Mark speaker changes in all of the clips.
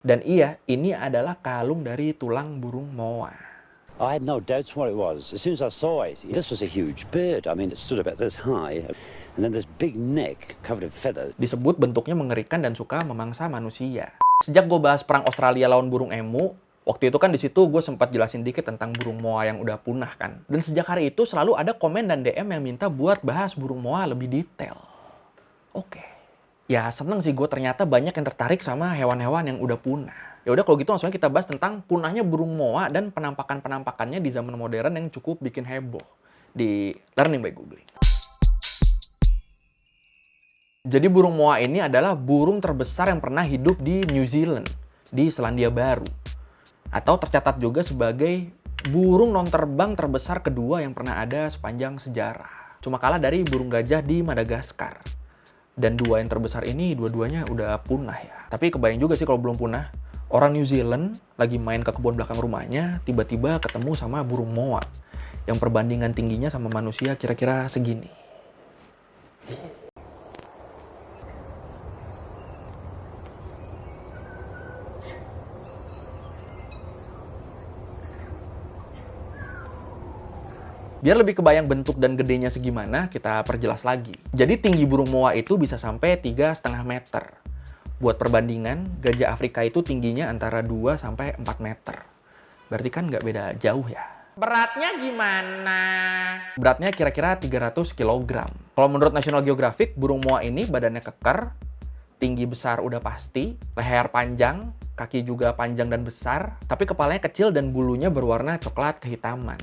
Speaker 1: Dan iya, ini adalah kalung dari tulang burung moa.
Speaker 2: I had no doubts what it was. As soon as I saw it, this was a huge bird. I mean, it stood about this high, and then this big neck covered in feathers.
Speaker 1: Disebut bentuknya mengerikan dan suka memangsa manusia. Sejak gue bahas perang Australia lawan burung emu, waktu itu kan di situ gue sempat jelasin dikit tentang burung moa yang udah punah kan. Dan sejak hari itu selalu ada komen dan DM yang minta buat bahas burung moa lebih detail. Oke. Ya seneng sih gue ternyata banyak yang tertarik sama hewan-hewan yang udah punah. Ya udah kalau gitu langsung kita bahas tentang punahnya burung moa dan penampakan-penampakannya di zaman modern yang cukup bikin heboh di Learning by Googling. Jadi burung moa ini adalah burung terbesar yang pernah hidup di New Zealand, di Selandia Baru. Atau tercatat juga sebagai burung non-terbang terbesar kedua yang pernah ada sepanjang sejarah. Cuma kalah dari burung gajah di Madagaskar. Dan dua yang terbesar ini dua-duanya udah punah ya. Tapi kebayang juga sih kalau belum punah. Orang New Zealand lagi main ke kebun belakang rumahnya, tiba-tiba ketemu sama burung moa. Yang perbandingan tingginya sama manusia kira-kira segini. Biar lebih kebayang bentuk dan gedenya segimana, kita perjelas lagi. Jadi tinggi burung moa itu bisa sampai 3,5 meter. Buat perbandingan, gajah Afrika itu tingginya antara 2 sampai 4 meter. Berarti kan nggak beda jauh ya. Beratnya gimana? Beratnya kira-kira 300 kg. Kalau menurut National Geographic, burung moa ini badannya keker, tinggi besar udah pasti, leher panjang, kaki juga panjang dan besar, tapi kepalanya kecil dan bulunya berwarna coklat kehitaman.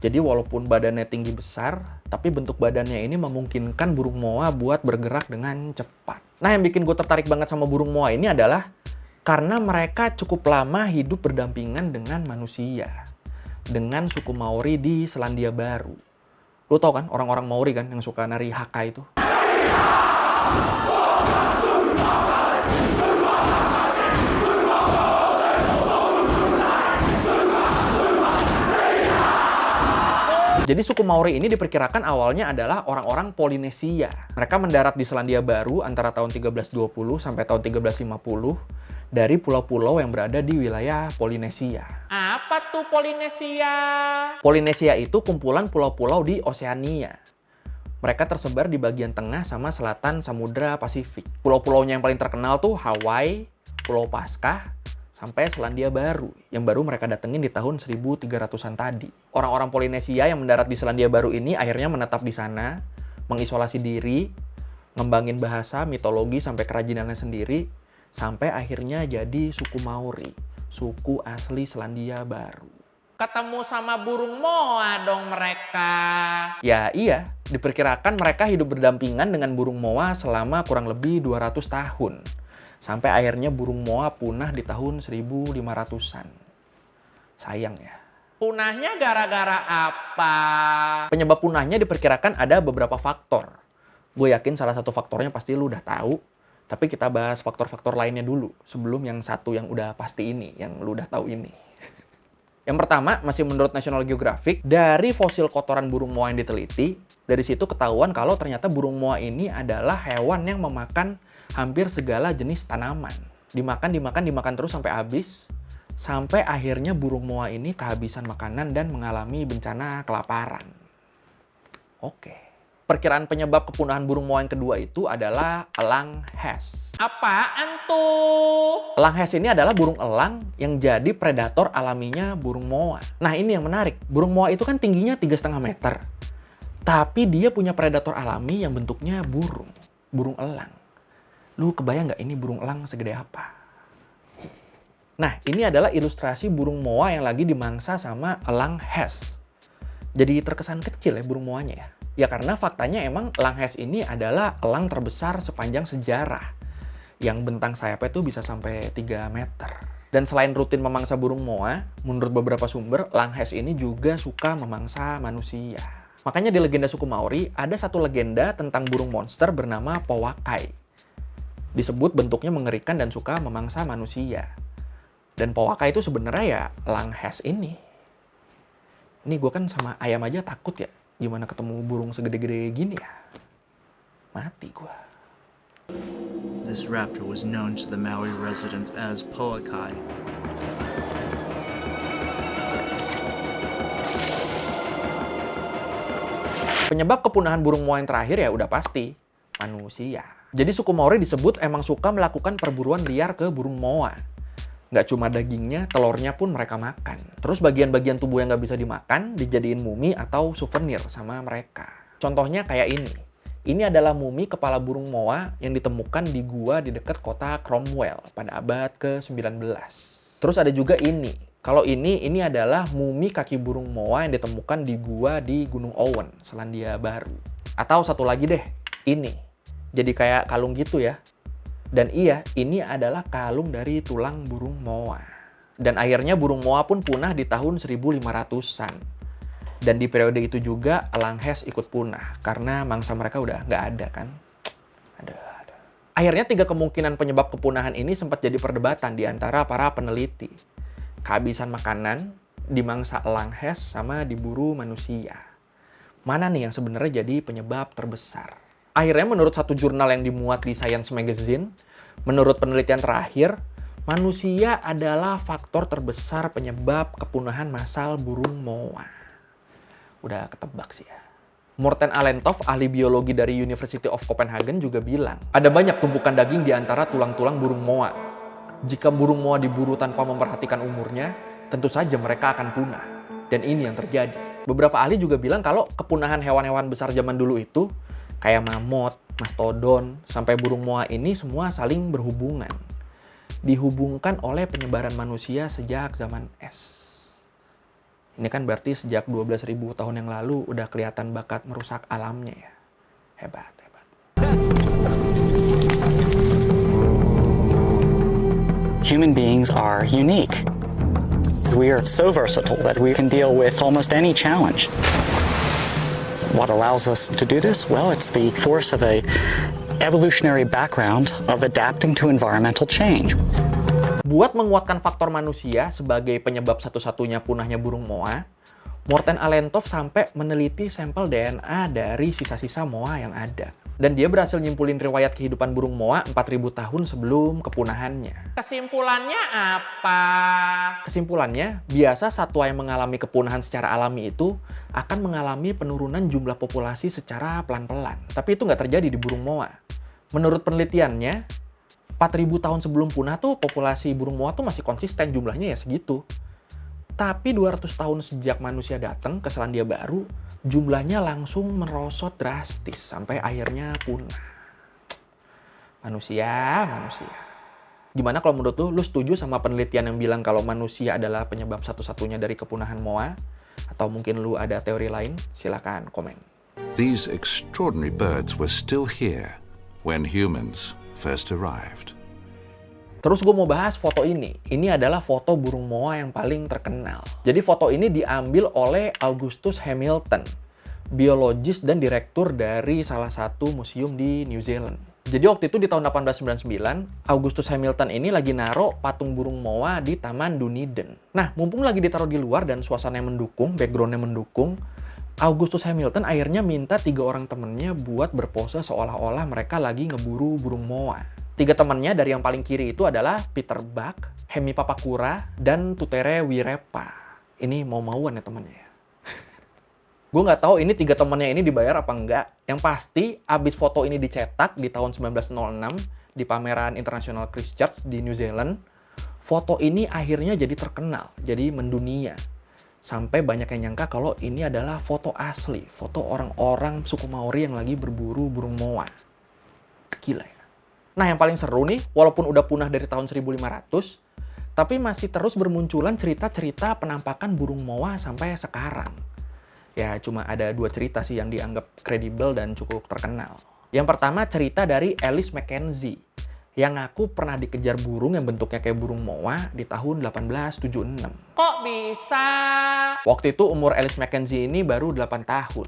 Speaker 1: Jadi walaupun badannya tinggi besar, tapi bentuk badannya ini memungkinkan burung moa buat bergerak dengan cepat. Nah, yang bikin gue tertarik banget sama burung moa ini adalah karena mereka cukup lama hidup berdampingan dengan manusia. Dengan suku Maori di Selandia Baru. Lo tau kan orang-orang Maori kan yang suka nari haka itu? Jadi suku Maori ini diperkirakan awalnya adalah orang-orang Polinesia. Mereka mendarat di Selandia Baru antara tahun 1320 sampai tahun 1350 dari pulau-pulau yang berada di wilayah Polinesia. Apa tuh Polinesia? Polinesia itu kumpulan pulau-pulau di Oseania. Mereka tersebar di bagian tengah sama selatan Samudra Pasifik. Pulau-pulaunya yang paling terkenal tuh Hawaii, Pulau Paskah, sampai Selandia Baru, yang baru mereka datengin di tahun 1300-an tadi. Orang-orang Polinesia yang mendarat di Selandia Baru ini akhirnya menetap di sana, mengisolasi diri, ngembangin bahasa, mitologi, sampai kerajinannya sendiri, sampai akhirnya jadi suku Maori, suku asli Selandia Baru. Ketemu sama burung moa dong mereka. Ya iya, diperkirakan mereka hidup berdampingan dengan burung moa selama kurang lebih 200 tahun. Sampai akhirnya burung moa punah di tahun 1500-an. Sayang ya. Punahnya gara-gara apa? Penyebab punahnya diperkirakan ada beberapa faktor. Gue yakin salah satu faktornya pasti lu udah tahu. Tapi kita bahas faktor-faktor lainnya dulu. Sebelum yang satu yang udah pasti ini, yang lu udah tahu ini. Yang pertama, masih menurut National Geographic, dari fosil kotoran burung moa yang diteliti, dari situ ketahuan kalau ternyata burung moa ini adalah hewan yang memakan hampir segala jenis tanaman. Dimakan terus sampai habis. Sampai akhirnya burung moa ini kehabisan makanan dan mengalami bencana kelaparan. Oke. Perkiraan penyebab kepunahan burung moa yang kedua itu adalah elang hes. Apaan tuh? Elang hes ini adalah burung elang yang jadi predator alaminya burung moa. Nah ini yang menarik. Burung moa itu kan tingginya 3,5 meter. Tapi dia punya predator alami yang bentuknya burung elang. Lu kebayang nggak ini burung elang segede apa? Nah, ini adalah ilustrasi burung moa yang lagi dimangsa sama elang hes. Jadi terkesan kecil ya burung moanya ya. Ya karena faktanya emang elang hes ini adalah elang terbesar sepanjang sejarah. Yang bentang sayapnya tuh bisa sampai 3 meter. Dan selain rutin memangsa burung moa, menurut beberapa sumber, elang hes ini juga suka memangsa manusia. Makanya di legenda suku Maori, ada satu legenda tentang burung monster bernama Powakai. Disebut bentuknya mengerikan dan suka memangsa manusia. Dan Powakai itu sebenarnya ya elang hes ini. Ini gue kan sama ayam aja takut ya. Gimana ketemu burung segede-gede gini ya? Mati gue.
Speaker 3: This raptor was known to the Maori residents as Poakai.
Speaker 1: Penyebab kepunahan burung moa yang terakhir ya udah pasti manusia. Jadi suku Maori disebut emang suka melakukan perburuan liar ke burung moa. Nggak cuma dagingnya, telurnya pun mereka makan. Terus bagian-bagian tubuh yang nggak bisa dimakan dijadiin mumi atau souvenir sama mereka. Contohnya kayak ini. Ini adalah mumi kepala burung moa yang ditemukan di gua di dekat kota Cromwell pada abad ke-19. Terus ada juga ini. Kalau ini adalah mumi kaki burung moa yang ditemukan di gua di Gunung Owen, Selandia Baru. Atau satu lagi deh, ini. Jadi kayak kalung gitu ya. Dan iya, ini adalah kalung dari tulang burung moa. Dan akhirnya burung moa pun punah di tahun 1500-an. Dan di periode itu juga Langhes ikut punah, karena mangsa mereka udah nggak ada kan. Ada. Akhirnya 3 kemungkinan penyebab kepunahan ini sempat jadi perdebatan di antara para peneliti. Kehabisan makanan, dimangsa Langhes, sama diburu manusia. Mana nih yang sebenarnya jadi penyebab terbesar? Akhirnya menurut satu jurnal yang dimuat di Science Magazine, menurut penelitian terakhir, manusia adalah faktor terbesar penyebab kepunahan massal burung moa. Udah ketebak sih ya. Morten Alentov, ahli biologi dari University of Copenhagen juga bilang, ada banyak tumpukan daging di antara tulang-tulang burung moa. Jika burung moa diburu tanpa memperhatikan umurnya, tentu saja mereka akan punah. Dan ini yang terjadi. Beberapa ahli juga bilang kalau kepunahan hewan-hewan besar zaman dulu itu, kayak mamut, mastodon, sampai burung moa ini semua saling berhubungan. Dihubungkan oleh penyebaran manusia sejak zaman es. Ini kan berarti sejak 12.000 tahun yang lalu udah kelihatan bakat merusak alamnya ya. Hebat, hebat.
Speaker 4: Human beings are unique. We are so versatile that we can deal with almost any challenge. What allows us to do this? Well, it's the force of a evolutionary background of adapting to environmental change.
Speaker 1: Buat menguatkan faktor manusia sebagai penyebab satu-satunya punahnya burung moa, Morten Alentov sampai meneliti sampel DNA dari sisa-sisa moa yang ada. Dan dia berhasil nyimpulin riwayat kehidupan burung moa 4.000 tahun sebelum kepunahannya. Kesimpulannya apa? Kesimpulannya, biasa satwa yang mengalami kepunahan secara alami itu akan mengalami penurunan jumlah populasi secara pelan-pelan. Tapi itu nggak terjadi di burung moa. Menurut penelitiannya, 4.000 tahun sebelum punah tuh populasi burung moa tuh masih konsisten jumlahnya ya segitu. Tapi 200 tahun sejak manusia datang ke Selandia Baru, jumlahnya langsung merosot drastis sampai akhirnya punah. Manusia. Gimana kalau menurut lu setuju sama penelitian yang bilang kalau manusia adalah penyebab satu-satunya dari kepunahan moa? Atau mungkin lu ada teori lain? Silakan komen.
Speaker 5: These extraordinary birds were still here when humans first arrived.
Speaker 1: Terus gue mau bahas foto ini. Ini adalah foto burung moa yang paling terkenal. Jadi foto ini diambil oleh Augustus Hamilton, biologis dan direktur dari salah satu museum di New Zealand. Jadi waktu itu di tahun 1899, Augustus Hamilton ini lagi naro patung burung moa di Taman Dunedin. Nah, mumpung lagi ditaruh di luar dan suasananya mendukung, backgroundnya mendukung, Augustus Hamilton akhirnya minta 3 orang temennya buat berpose seolah-olah mereka lagi ngeburu burung moa. 3 temannya dari yang paling kiri itu adalah Peter Buck, Hemi Papakura, dan Tutere Wirepa. Ini mau-mauan ya temannya ya. Gue nggak tahu ini 3 temannya ini dibayar apa enggak. Yang pasti, abis foto ini dicetak di tahun 1906 di pameran internasional Christchurch di New Zealand, foto ini akhirnya jadi terkenal, jadi mendunia. Sampai banyak yang nyangka kalau ini adalah foto asli, foto orang-orang suku Maori yang lagi berburu burung moa. Gila ya. Nah, yang paling seru nih, walaupun udah punah dari tahun 1500, tapi masih terus bermunculan cerita-cerita penampakan burung moa sampai sekarang. Ya, cuma ada 2 cerita sih yang dianggap kredibel dan cukup terkenal. Yang pertama cerita dari Alice Mackenzie, yang ngaku pernah dikejar burung yang bentuknya kayak burung moa di tahun 1876. Kok bisa? Waktu itu umur Alice Mackenzie ini baru 8 tahun.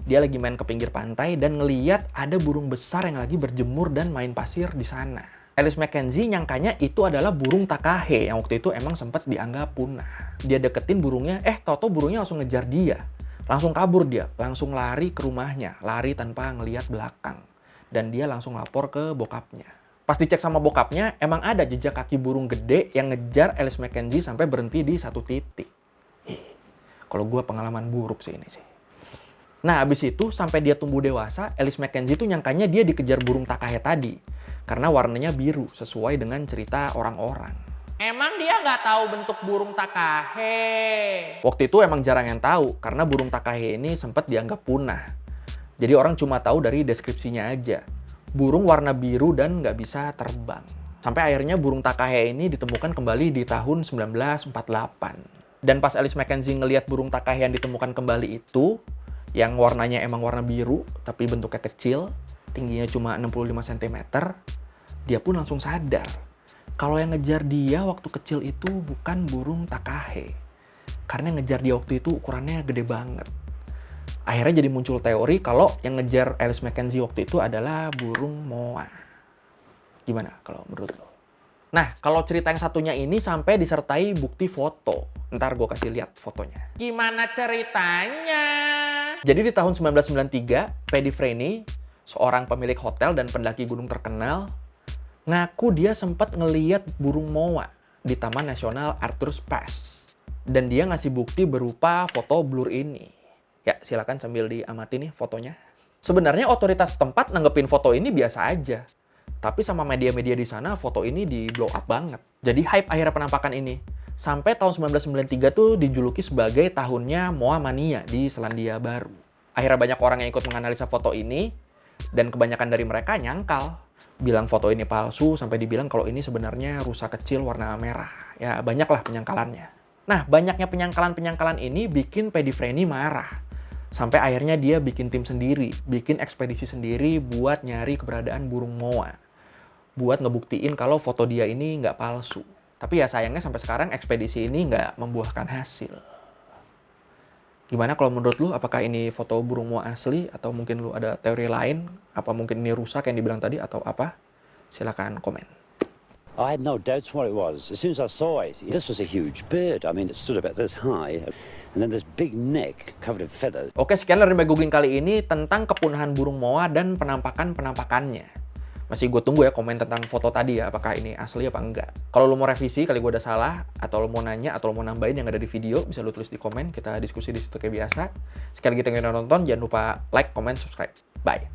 Speaker 1: Dia lagi main ke pinggir pantai dan ngeliat ada burung besar yang lagi berjemur dan main pasir di sana. Alice Mackenzie nyangkanya itu adalah burung takahe yang waktu itu emang sempat dianggap punah. Dia deketin burungnya, tau-tau burungnya langsung ngejar dia. Langsung kabur dia, langsung lari ke rumahnya, lari tanpa ngeliat belakang. Dan dia langsung lapor ke bokapnya. Pas dicek sama bokapnya, emang ada jejak kaki burung gede yang ngejar Alice McKenzie sampai berhenti di satu titik. Kalau gue pengalaman buruk sih ini sih. Nah, abis itu sampai dia tumbuh dewasa, Alice McKenzie tuh nyangkanya dia dikejar burung takahe tadi. Karena warnanya biru, sesuai dengan cerita orang-orang. Emang dia nggak tahu bentuk burung takahe? Waktu itu emang jarang yang tahu, karena burung takahe ini sempat dianggap punah. Jadi orang cuma tahu dari deskripsinya aja. Burung warna biru dan nggak bisa terbang. Sampai akhirnya burung takahe ini ditemukan kembali di tahun 1948. Dan pas Alice McKenzie ngelihat burung takahe yang ditemukan kembali itu, yang warnanya emang warna biru, tapi bentuknya kecil, tingginya cuma 65 cm, dia pun langsung sadar kalau yang ngejar dia waktu kecil itu bukan burung takahe. Karena yang ngejar dia waktu itu ukurannya gede banget. Akhirnya jadi muncul teori kalau yang ngejar Alice McKenzie waktu itu adalah burung moa. Gimana kalau menurut lo? Nah, kalau cerita yang satunya ini sampai disertai bukti foto. Ntar gue kasih lihat fotonya. Gimana ceritanya? Jadi di tahun 1993, Paddy Freeney, seorang pemilik hotel dan pendaki gunung terkenal, ngaku dia sempat ngeliat burung moa di Taman Nasional Arthur's Pass. Dan dia ngasih bukti berupa foto blur ini. Ya, silakan sambil diamati nih fotonya. Sebenarnya otoritas setempat nanggepin foto ini biasa aja. Tapi sama media-media di sana, foto ini di blow up banget. Jadi hype akhirnya penampakan ini. Sampai tahun 1993 tuh dijuluki sebagai tahunnya Moa Mania di Selandia Baru. Akhirnya banyak orang yang ikut menganalisa foto ini, dan kebanyakan dari mereka nyangkal. Bilang foto ini palsu, sampai dibilang kalau ini sebenarnya rusa kecil warna merah. Ya, banyaklah penyangkalannya. Nah, banyaknya penyangkalan-penyangkalan ini bikin Paddy Freeney marah. Sampai akhirnya dia bikin tim sendiri, bikin ekspedisi sendiri buat nyari keberadaan burung moa. Buat ngebuktiin kalau foto dia ini nggak palsu. Tapi ya sayangnya sampai sekarang ekspedisi ini nggak membuahkan hasil. Gimana kalau menurut lu, apakah ini foto burung moa asli? Atau mungkin lu ada teori lain? Apa mungkin ini rusak yang dibilang tadi atau apa? Silakan komen.
Speaker 2: I had no doubts what it was. As soon as I saw it, this was a huge bird. I mean, it stood about this high. And then this big neck covered in feathers.
Speaker 1: Oke, sekian dari My Googling kali ini tentang kepunahan burung moa dan penampakan-penampakannya. Masih gue tunggu ya komen tentang foto tadi ya, apakah ini asli apa enggak. Kalau lo mau revisi, kali gue udah salah, atau lo mau nanya, atau lo mau nambahin yang ada di video, bisa lo tulis di komen, kita diskusi di situ kayak biasa. Sekali lagi thank you udah nonton, jangan lupa like, comment, subscribe. Bye!